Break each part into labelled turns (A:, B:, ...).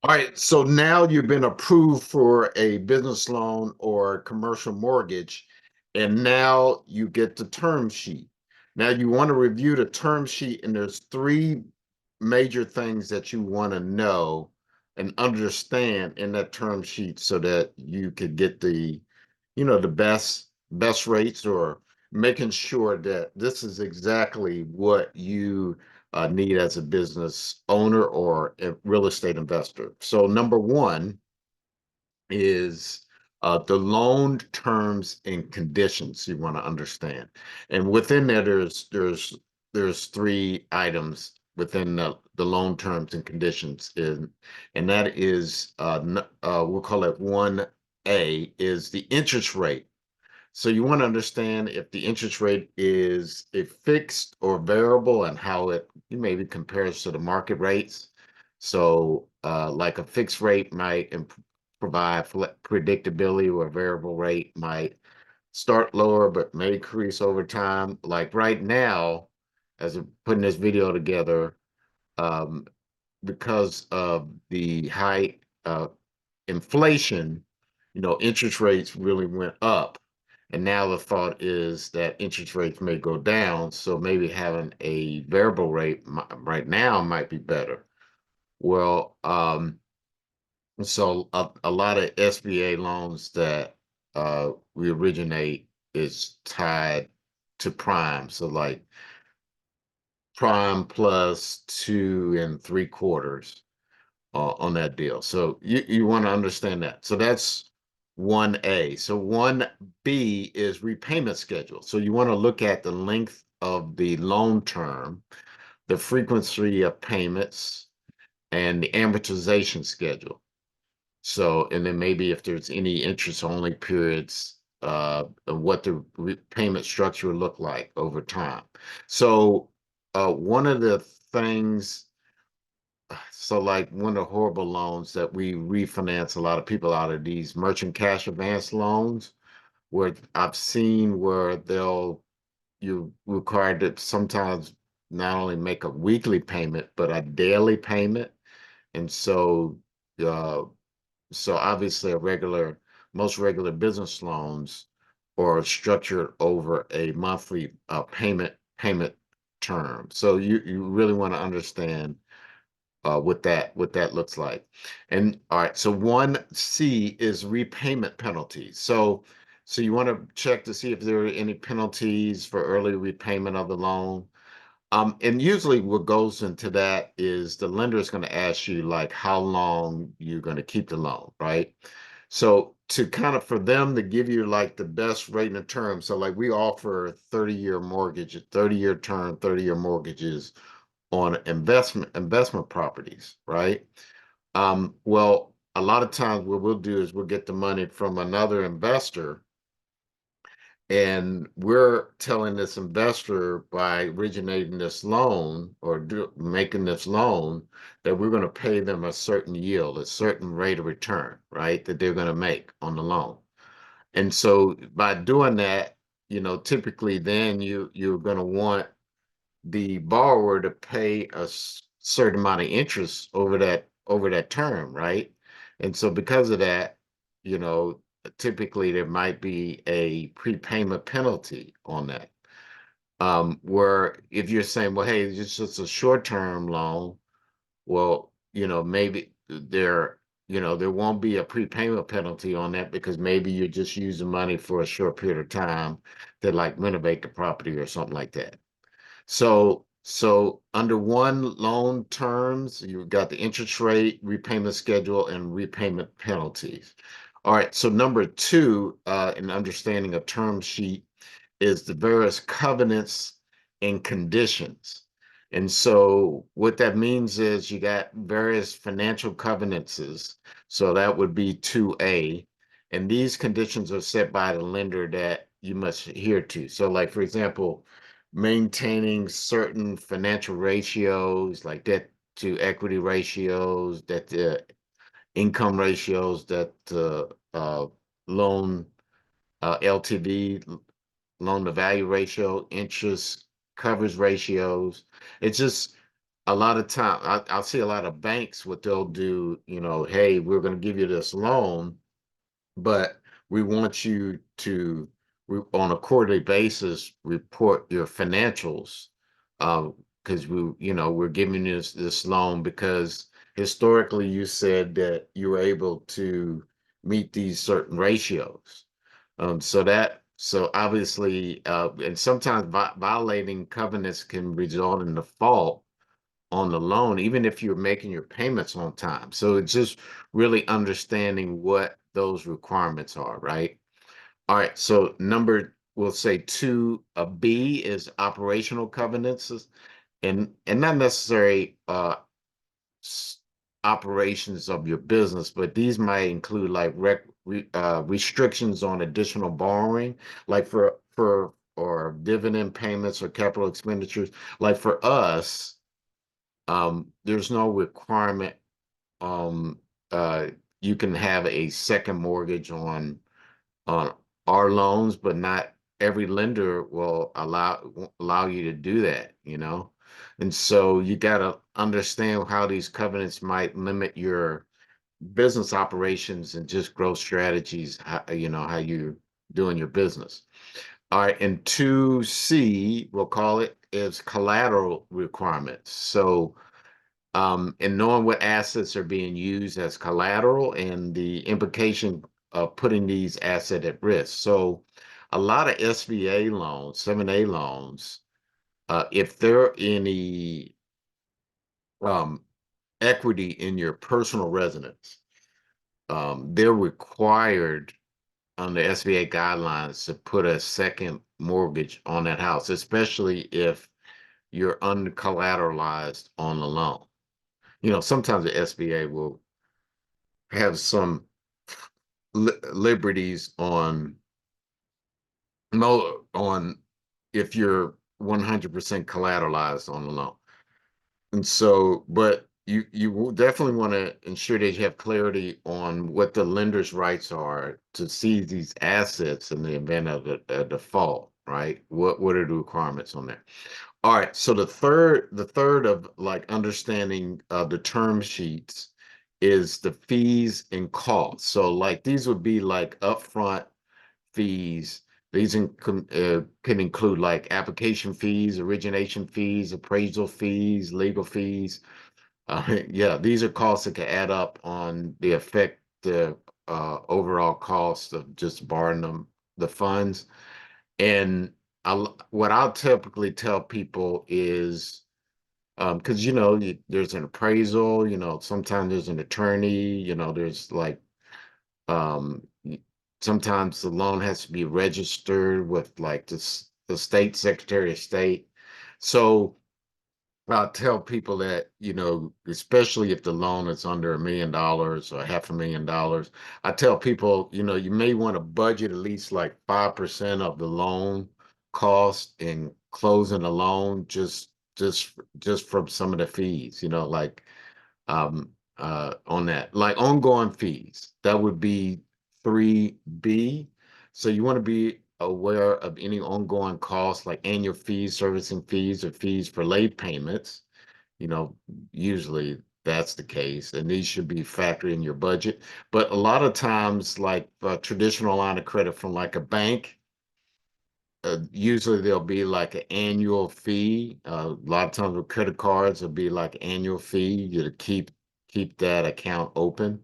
A: All right, so now you've been approved for a business loan or commercial mortgage, and now you get the term sheet. Now you want to review the term sheet, and there's three major things that you want to know and understand in that term sheet so that you could get the best rates, or making sure that this is exactly what you need as a business owner or a real estate investor. So number one is the loan terms and conditions you want to understand, and within there, there's three items within the loan terms and conditions, and that is we'll call it 1A is the interest rate. So you want to understand if the interest rate is a fixed or variable, and how it maybe compares to the market rates. So like a fixed rate might provide predictability, or a variable rate might start lower but may increase over time. Like right now, as I'm putting this video together, um, because of the high inflation, interest rates really went up. And now the thought is that interest rates may go down. So maybe having a variable rate right now might be better. Well, so a lot of SBA loans that we originate is tied to prime. So like prime plus 2 3/4 on that deal. So you want to understand that. So that's 1A. So 1B is repayment schedule. So you want to look at the length of the loan term, the frequency of payments, and the amortization schedule. So, and then maybe if there's any interest only periods, and what the repayment structure would look like over time. So, one of the things, so like one of the horrible loans that we refinance a lot of people out of, these merchant cash advance loans, where I've seen where you required to sometimes not only make a weekly payment, but a daily payment. And uh, so obviously most regular business loans are structured over a monthly payment term. So you really want to understand what that looks like. And all right, so 1C is repayment penalties. So you want to check to see if there are any penalties for early repayment of the loan. And usually what goes into that is the lender is going to ask you like how long you're going to keep the loan, right? So to kind of for them to give you like the best rate and term. So like we offer 30-year mortgage, 30-year term, 30-year mortgages on investment properties, right? Well, a lot of times what we'll do is we'll get the money from another investor, and we're telling this investor by originating this loan or making this loan that we're going to pay them a certain yield, a certain rate of return, right? That they're going to make on the loan. And so by doing that, typically then you're going to want the borrower to pay a certain amount of interest over that term, right? And so because of that, you know, typically there might be a prepayment penalty on that. Where if you're saying, well, hey, it's just a short-term loan, well, maybe there won't be a prepayment penalty on that because maybe you're just using money for a short period of time to like renovate the property or something like that. So under one loan terms, you've got the interest rate, repayment schedule, and repayment penalties. All right, so number two, in understanding a term sheet is the various covenants and conditions. And so what that means is you got various financial covenances. So that would be 2A. And these conditions are set by the lender that you must adhere to. So like, for example, maintaining certain financial ratios like debt to equity ratios, debt to income ratios, that loan LTV, loan to value ratio, interest coverage ratios. It's just a lot of time I'll see a lot of banks what they'll do, hey, we're going to give you this loan, but we want you to on a quarterly basis report your financials, because we're giving you this loan because historically you said that you were able to meet these certain ratios. So obviously, and sometimes violating covenants can result in default on the loan, even if you're making your payments on time. So it's just really understanding what those requirements are, right? All right. So we'll say two, a B is operational covenants, and not necessarily s- operations of your business, but these might include like restrictions on additional borrowing, like for or dividend payments or capital expenditures. Like for us, there's no requirement. Um, uh, you can have a second mortgage on our loans, but not every lender will allow you to do that. And so you got to understand how these covenants might limit your business operations and just growth strategies, how you doing your business. All right, and 2C, we'll call it, is collateral requirements. So and knowing what assets are being used as collateral and the implication of putting these assets at risk. So a lot of SBA loans, 7A loans, if there are any um, equity in your personal residence, they're required on the SBA guidelines to put a second mortgage on that house, especially if you're uncollateralized on the loan. Sometimes the SBA will have some liberties on no on if you're 100% collateralized on the loan. And so, but you will definitely want to ensure that you have clarity on what the lender's rights are to seize these assets in the event of a default, right? What are the requirements on that? All right, so the third of like understanding the term sheets is the fees and costs. So like these would be like upfront fees. These can include like application fees, origination fees, appraisal fees, legal fees. Yeah, these are costs that can add up on the overall cost of just borrowing the funds. And what I'll typically tell people is, because there's an appraisal, sometimes there's an attorney, there's like y- sometimes the loan has to be registered with like the state secretary of state. So I tell people that, especially if the loan is under $1 million or $500,000, I tell people, you may want to budget at least like 5% of the loan cost in closing a loan just from some of the fees, like on that. Like ongoing fees, that would be 3B. So you want to be aware of any ongoing costs like annual fees, servicing fees, or fees for late payments. You know, Usually that's the case, and these should be factored in your budget. But a lot of times, like a traditional line of credit from like a bank, usually there'll be like an annual fee. A lot of times with credit cards, there'll be like annual fee to keep that account open.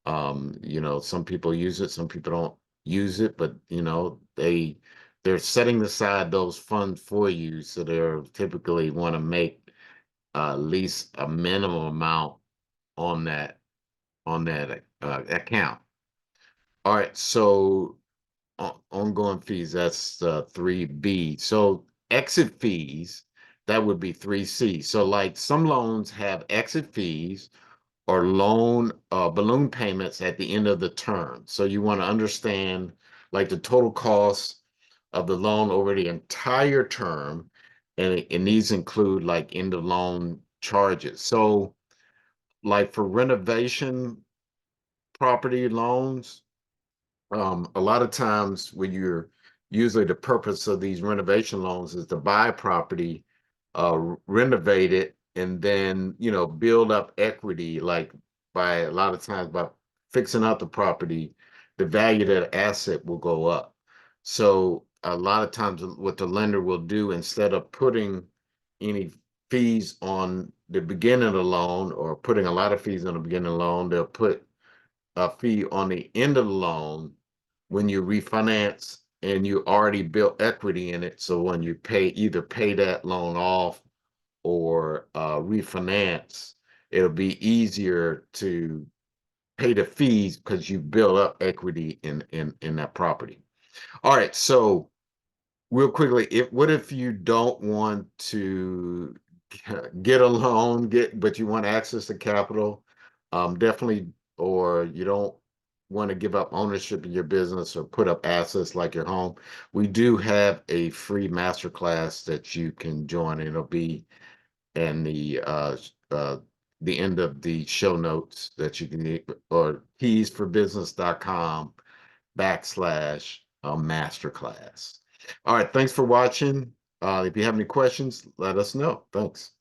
A: Some people use it, some people don't use it, but they're setting aside those funds for you, so they're typically want to make at least a minimum amount on that account. All right, so ongoing fees, that's 3B. So exit fees, that would be 3C. So like some loans have exit fees or loan balloon payments at the end of the term. So you want to understand like the total cost of the loan over the entire term, and these include like end of loan charges. So like for renovation property loans, a lot of times when you're usually the purpose of these renovation loans is to buy property, renovate it, and then, build up equity, like by a lot of times by fixing out the property, the value of that asset will go up. So a lot of times what the lender will do, instead of putting any fees on the beginning of the loan or putting a lot of fees on the beginning of the loan, they'll put a fee on the end of the loan when you refinance and you already built equity in it. So when you either pay that loan off or refinance, it'll be easier to pay the fees because you build up equity in that property. All right, so real quickly, what if you don't want to get a loan, but you want access to capital? Definitely, or you don't want to give up ownership of your business or put up assets like your home. We do have a free masterclass that you can join. It'll be in the end of the show notes that you can, or keysforbusiness.com/masterclass. All right, thanks for watching. If you have any questions, let us know. Thanks.